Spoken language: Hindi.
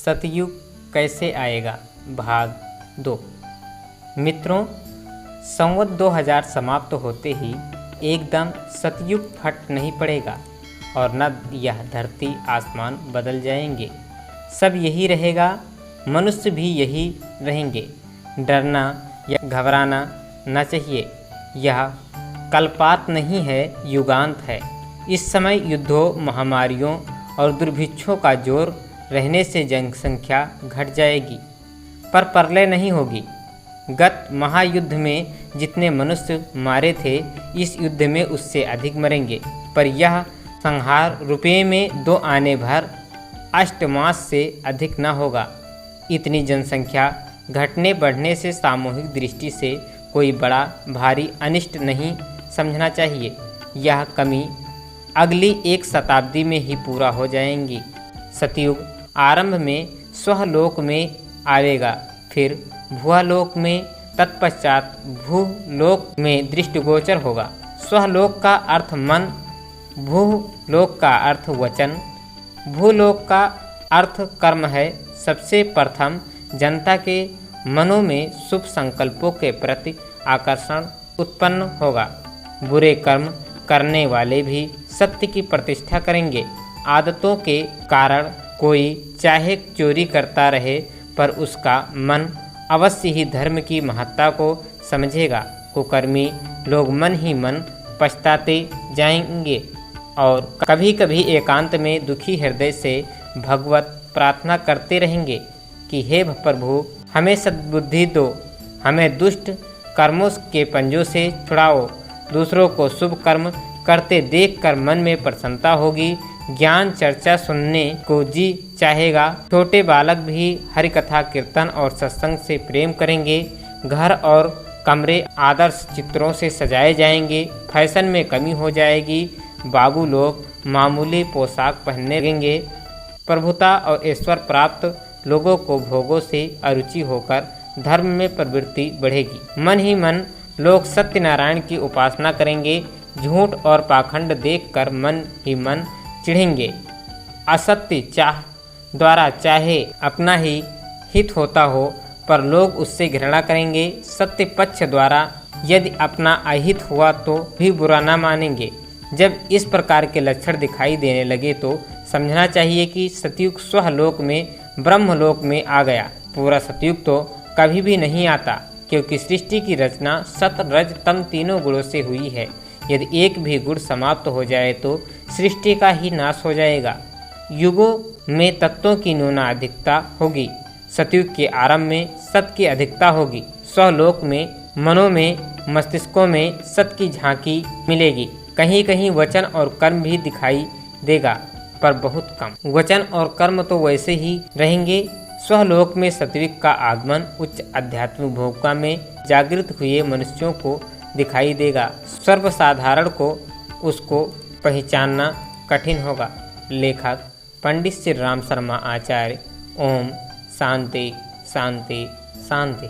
सतयुग कैसे आएगा भाग 2। मित्रों, संवत 2000 समाप्त होते ही एकदम सतयुग फट नहीं पड़ेगा और न यह धरती आसमान बदल जाएंगे। सब यही रहेगा, मनुष्य भी यही रहेंगे। डरना या घबराना न चाहिए। यह कल्पात नहीं है, युगांत है। इस समय युद्धों, महामारियों और दुर्भिक्षों का जोर रहने से जनसंख्या घट जाएगी, पर प्रलय नहीं होगी। गत महायुद्ध में जितने मनुष्य मारे थे, इस युद्ध में उससे अधिक मरेंगे, पर यह संहार रुपये में 2 आने भर अष्टमास से अधिक न होगा। इतनी जनसंख्या घटने बढ़ने से सामूहिक दृष्टि से कोई बड़ा भारी अनिष्ट नहीं समझना चाहिए। यह कमी अगली 1 शताब्दी में ही पूरा हो जाएंगी। सतयुग आरंभ में स्वलोक में आवेगा, फिर भूलोक में, तत्पश्चात भूलोक में दृष्टिगोचर होगा। स्वलोक का अर्थ मन, भूलोक का अर्थ वचन, भूलोक का अर्थ कर्म है। सबसे प्रथम जनता के मनों में शुभ संकल्पों के प्रति आकर्षण उत्पन्न होगा। बुरे कर्म करने वाले भी सत्य की प्रतिष्ठा करेंगे। आदतों के कारण कोई चाहे चोरी करता रहे, पर उसका मन अवश्य ही धर्म की महत्ता को समझेगा। कुकर्मी लोग मन ही मन पछताते जाएंगे और कभी कभी एकांत में दुखी हृदय से भगवत प्रार्थना करते रहेंगे कि हे प्रभु, हमें सद्बुद्धि दो, हमें दुष्ट कर्मों के पंजों से छुड़ाओ। दूसरों को शुभ कर्म करते देखकर मन में प्रसन्नता होगी। ज्ञान चर्चा सुनने को जी चाहेगा। छोटे बालक भी हरि कथा, कीर्तन और सत्संग से प्रेम करेंगे। घर और कमरे आदर्श चित्रों से सजाए जाएंगे। फैशन में कमी हो जाएगी। बाबू लोग मामूली पोशाक पहनने लगेंगे। प्रभुता और ईश्वर प्राप्त लोगों को भोगों से अरुचि होकर धर्म में प्रवृत्ति बढ़ेगी। मन ही मन लोग सत्यनारायण की उपासना करेंगे। झूठ और पाखंड देखकर मन ही मन चिढ़ेंगे। असत्य चाह द्वारा चाहे अपना ही हित होता हो, पर लोग उससे घृणा करेंगे। सत्य पक्ष द्वारा यदि अपना अहित हुआ तो भी बुरा न मानेंगे। जब इस प्रकार के लक्षण दिखाई देने लगे तो समझना चाहिए कि सतयुग स्वलोक में, ब्रह्मलोक में आ गया। पूरा सतयुग तो कभी भी नहीं आता, क्योंकि सृष्टि की रचना सत, रज, तम तीनों गुणों से हुई है। यदि एक भी गुण समाप्त हो जाए तो सृष्टि का ही नाश हो जाएगा। युगों में तत्वों की न्यूनाधिकता होगी। सतयुग के आरंभ में सत की अधिकता होगी। स्वलोक में मनों में, मस्तिष्कों में सत की झांकी मिलेगी। कहीं कहीं वचन और कर्म भी दिखाई देगा, पर बहुत कम। वचन और कर्म तो वैसे ही रहेंगे। स्वलोक में सतयुग का आगमन उच्च आध्यात्मिक भूमिका में जागृत हुए मनुष्यों को दिखाई देगा। सर्वसाधारण को उसको पहचानना कठिन होगा। लेखक पंडित श्री राम शर्मा आचार्य। ओम शांति शांति शांति।